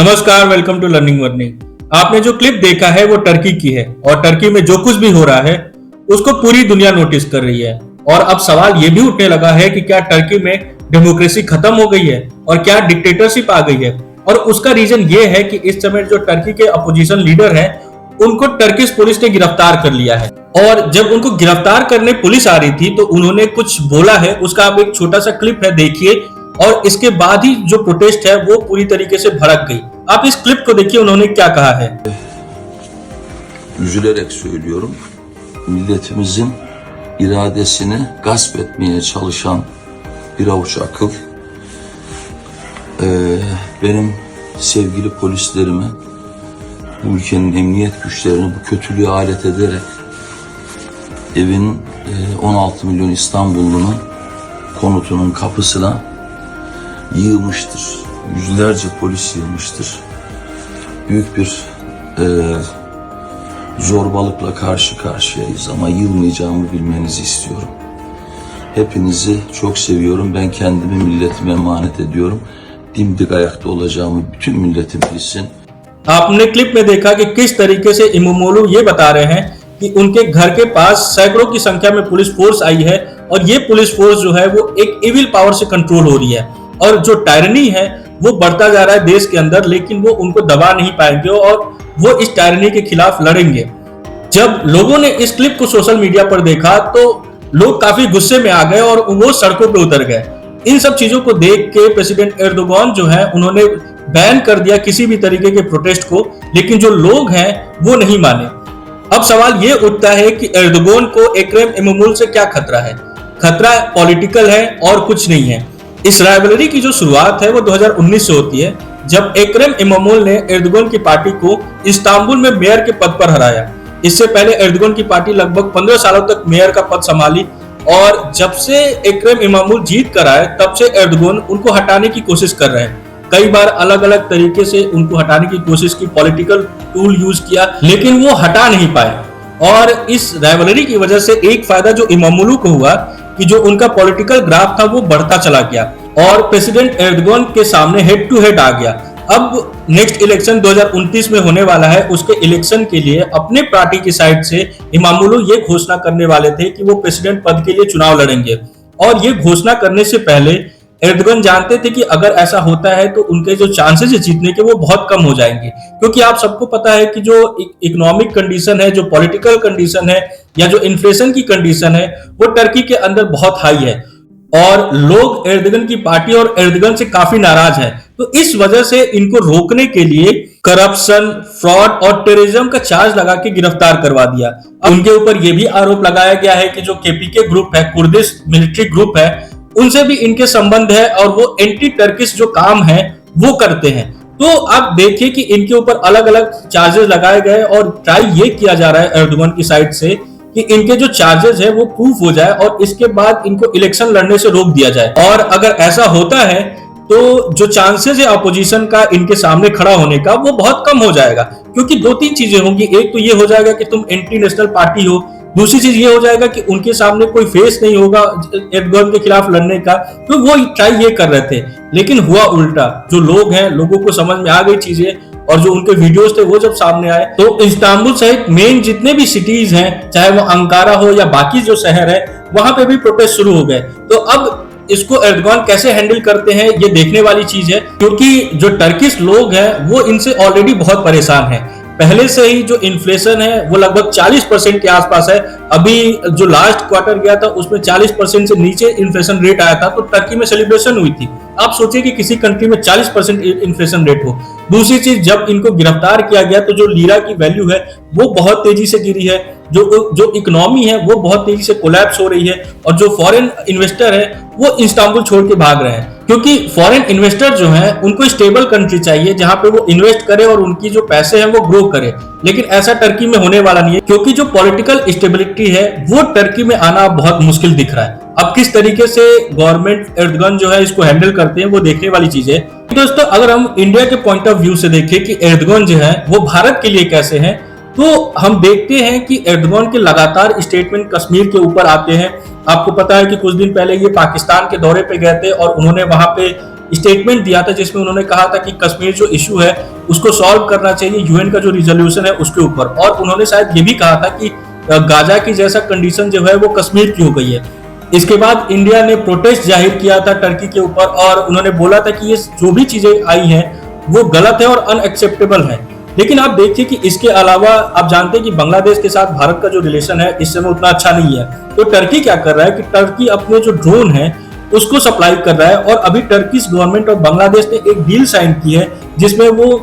नमस्कार, welcome to learning burning. आपने जो क्लिप देखा है वो टर्की की है और टर्की में जो कुछ भी हो रहा है उसको पूरी दुनिया नोटिस कर रही है। और अब सवाल ये भी उठने लगा है कि क्या टर्की में डेमोक्रेसी खत्म हो गई है और क्या डिक्टेटरशिप आ गई है। और उसका रीजन ये है कि इस समय जो टर्की के अपोजिशन लीडर हैं उनको टर्किश पुलिस ने गिरफ्तार कर लिया है। और जब उनको गिरफ्तार करने पुलिस आ रही थी तो उन्होंने कुछ बोला है, उसका आप एक छोटा सा क्लिप है, देखिए। और इसके बाद ही जो प्रोटेस्ट है वो पूरी तरीके से भड़क गई। आप इस क्लिप को देखिए, उन्होंने क्या कहा है। Üzülerek söylüyorum, milletimizin iradesini gasp etmeye çalışan bir avuç akıl, benim sevgili polislerimi, bu ülkenin emniyet güçlerini bu kötülüğe alet ederek evin 16 milyon İstanbullunun konutunun kapısına yığılmıştır. Yüzlerce polis yığılmıştır. Büyük bir zorbalıkla karşı karşıyayız ama yılmayacağımı bilmenizi istiyorum. Hepinizi çok seviyorum. Ben kendimi milletime emanet ediyorum. Dimdik ayakta olacağımı bütün milletim bilsin. आपने clip में देखा कि किस तरीके से इमामोगलू ये बता रहे हैं कि उनके घर के पास सैकड़ों की संख्या में पुलिस फोर्स आई है और ये पुलिस फोर्स जो है वो एक इविल पावर से कंट्रोल हो रही है और जो टायरनी है वो बढ़ता जा रहा है देश के अंदर, लेकिन वो उनको दबा नहीं पाएंगे और वो इस टायरनी के खिलाफ लड़ेंगे। जब लोगों ने इस क्लिप को सोशल मीडिया पर देखा तो लोग काफी गुस्से में आ गए और वो सड़कों पर उतर गए। इन सब चीजों को देख के प्रेसिडेंट एर्दोगान जो है उन्होंने बैन कर दिया किसी भी तरीके के प्रोटेस्ट को, लेकिन जो लोग हैं वो नहीं माने। अब सवाल ये उठता है कि एर्दोगान को एक्रम इमामोगलू से क्या खतरा है। खतरा पॉलिटिकल है और कुछ नहीं है। इस राइवलरी की जो शुरुआत है वो 2019 से होती है, जब एक्रम इमामोगलू ने एर्दोगान की पार्टी को इस्तांबुल में मेयर के पद पर हराया। इससे पहले एर्दोगान की पार्टी लगभग 15 सालों तक मेयर का पद संभाली और जब से एक्रम इमामोगलू जीत कर आए तब से एर्दोगान उनको हटाने की कोशिश कर रहे हैं। कई बार अलग अलग तरीके से उनको हटाने की कोशिश की, पॉलिटिकल टूल यूज किया, लेकिन वो हटा नहीं पाए। और इस राइवलरी की वजह से एक फायदा जो इमामोगलू को हुआ कि जो उनका पॉलिटिकल ग्राफ था वो बढ़ता चला गया और प्रेसिडेंट एर्दोगान के सामने हेड टू हेड आ गया। अब नेक्स्ट इलेक्शन 2029 में होने वाला है, उसके इलेक्शन के लिए अपने पार्टी की साइड से इमामोगलू ये घोषणा करने वाले थे कि वो प्रेसिडेंट पद के लिए चुनाव लड़ेंगे। और ये घोषणा करने से पहले एर्दोगान जानते थे कि अगर ऐसा होता है तो उनके जो चांसेस है जीतने के वो बहुत कम हो जाएंगे, क्योंकि आप सबको पता है कि जो इकोनॉमिक कंडीशन है, जो पॉलिटिकल कंडीशन है या जो इन्फ्लेशन की कंडीशन है वो टर्की के अंदर बहुत हाई है और लोग एर्दोगान की पार्टी और एर्दोगान से काफी नाराज हैं। तो इस वजह से इनको रोकने के लिए करप्शन, फ्रॉड और टेररिज्म का चार्ज लगा के गिरफ्तार करवा दिया। उनके ऊपर यह भी आरोप लगाया गया है कि जो केपीके ग्रुप है, कुर्दिश मिलिट्री ग्रुप है, उनसे भी इनके संबंध है और वो एंटी टर्किश जो काम है वो करते हैं। तो आप देखिए कि इनके ऊपर अलग अलग चार्जेस लगाए गए और ट्राई ये किया जा रहा है एर्दोगान की साइड से कि इनके जो चार्जेस है वो प्रूफ हो जाए और इसके बाद इनको इलेक्शन लड़ने से रोक दिया जाए। और अगर ऐसा होता है तो जो चांसेस है अपोजिशन का इनके सामने खड़ा होने का वो बहुत कम हो जाएगा, क्योंकि दो तीन चीजें होंगी। एक तो ये हो जाएगा कि तुम एंटी नेशनल पार्टी हो, दूसरी चीज ये हो जाएगा कि उनके सामने कोई फेस नहीं होगा एर्दोगान के खिलाफ लड़ने का। तो वो ट्राई ये कर रहे थे, लेकिन हुआ उल्टा। जो लोग हैं, लोगों को समझ में आ गई चीजें और जो उनके वीडियोस थे वो जब सामने आए तो इस्तांबुल सहित मेन जितने भी सिटीज हैं, चाहे वो अंकारा हो या बाकी जो शहर है, वहां पे भी प्रोटेस्ट शुरू हो गए। तो अब इसको एर्दोगान कैसे हैंडल करते हैं ये देखने वाली चीज है, क्योंकि जो टर्किश लोग हैं वो इनसे ऑलरेडी बहुत परेशान हैं। पहले से ही जो इन्फ्लेशन है वो लगभग 40% के आसपास है। अभी जो लास्ट क्वार्टर गया था उसमें 40% से नीचे इन्फ्लेशन रेट आया था, तो टर्की में सेलिब्रेशन हुई थी। आप सोचिए कि किसी कंट्री में 40% इन्फ्लेशन रेट हो। दूसरी चीज, जब इनको गिरफ्तार किया गया तो जो लीरा की वैल्यू है वो बहुत तेजी से गिरी है, जो इकोनॉमी है वो बहुत तेजी से कोलैप्स हो रही है और जो फॉरेन इन्वेस्टर है वो इस्तांबुल छोड़ के भाग रहे हैं, क्योंकि फॉरेन इन्वेस्टर जो हैं उनको स्टेबल कंट्री चाहिए जहां पे वो इन्वेस्ट करे और उनकी जो पैसे हैं वो ग्रो करे। लेकिन ऐसा टर्की में होने वाला नहीं है, क्योंकि जो पॉलिटिकल स्टेबिलिटी है वो टर्की में आना बहुत मुश्किल दिख रहा है। अब किस तरीके से गवर्नमेंट एर्दोगान जो है इसको हैंडल करते हैं वो देखने वाली चीज है। दोस्तों, अगर हम इंडिया के पॉइंट ऑफ व्यू से देखें कि एर्दोगान जो है वो भारत के लिए कैसे हैं, तो हम देखते हैं कि एर्दोगान के लगातार स्टेटमेंट कश्मीर के ऊपर आते हैं। आपको पता है कि कुछ दिन पहले ये पाकिस्तान के दौरे पे गए थे और उन्होंने वहां पे स्टेटमेंट दिया था जिसमें उन्होंने कहा था कि कश्मीर जो इशू है उसको सॉल्व करना चाहिए यूएन का जो रिजोल्यूशन है उसके ऊपर, और उन्होंने शायद ये भी कहा था कि गाजा की जैसा कंडीशन जो है वो कश्मीर की हो गई है। इसके बाद इंडिया ने प्रोटेस्ट जाहिर किया था टर्की के ऊपर और उन्होंने बोला था कि ये जो भी चीजें आई हैं वो गलत है और अनएक्सेप्टेबल है। लेकिन आप देखिए कि इसके अलावा आप जानते हैं कि बांग्लादेश के साथ भारत का जो रिलेशन है इस समय उतना अच्छा नहीं है, तो टर्की क्या कर रहा है कि टर्की अपने जो ड्रोन है उसको सप्लाई कर रहा है, और अभी टर्की गवर्नमेंट और बांग्लादेश ने एक डील साइन की है जिसमें वो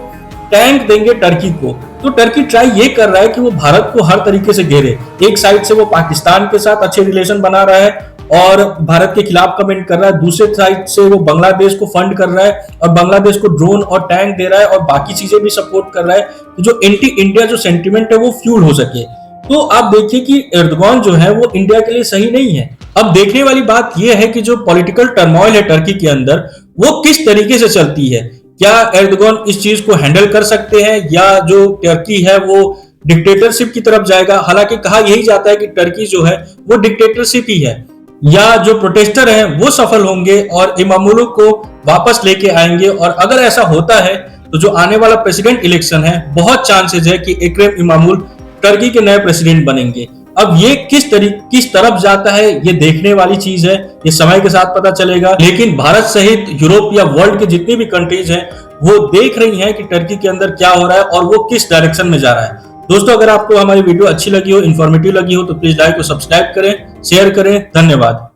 टैंक देंगे टर्की को। तो टर्की ट्राई ये कर रहा है कि वो भारत को हर तरीके से घेरे। एक साइड से वो पाकिस्तान के साथ अच्छे रिलेशन बना रहा है और भारत के खिलाफ कमेंट कर रहा है, दूसरे साइड से वो बांग्लादेश को फंड कर रहा है और बांग्लादेश को ड्रोन और टैंक दे रहा है और बाकी चीजें भी सपोर्ट कर रहा है कि जो एंटी इंडिया जो सेंटिमेंट है वो फ्यूल हो सके। तो आप देखिए कि एर्दोगान जो है वो इंडिया के लिए सही नहीं है। अब देखने वाली बात यह है कि जो पॉलिटिकल टर्मोइल है टर्की के अंदर वो किस तरीके से चलती है। क्या एर्दोगान इस चीज को हैंडल कर सकते हैं या जो टर्की है वो डिक्टेटरशिप की तरफ जाएगा। हालांकि कहा यही जाता है कि टर्की जो है वो डिक्टेटरशिप ही है। या जो प्रोटेस्टर हैं वो सफल होंगे और इमामोलू को वापस लेके आएंगे, और अगर ऐसा होता है तो जो आने वाला प्रेसिडेंट इलेक्शन है बहुत चांसेस है कि इकरेम इमामोल टर्की के नए प्रेसिडेंट बनेंगे। अब ये किस तरफ जाता है ये देखने वाली चीज है, ये समय के साथ पता चलेगा। लेकिन भारत सहित यूरोप या वर्ल्ड के जितनी भी कंट्रीज हैं वो देख रही हैं कि टर्की के अंदर क्या हो रहा है और वो किस डायरेक्शन में जा रहा है। दोस्तों, अगर आपको हमारी वीडियो अच्छी लगी हो, इन्फॉर्मेटिव लगी हो तो प्लीज लाइक और सब्सक्राइब करें, शेयर करें। धन्यवाद।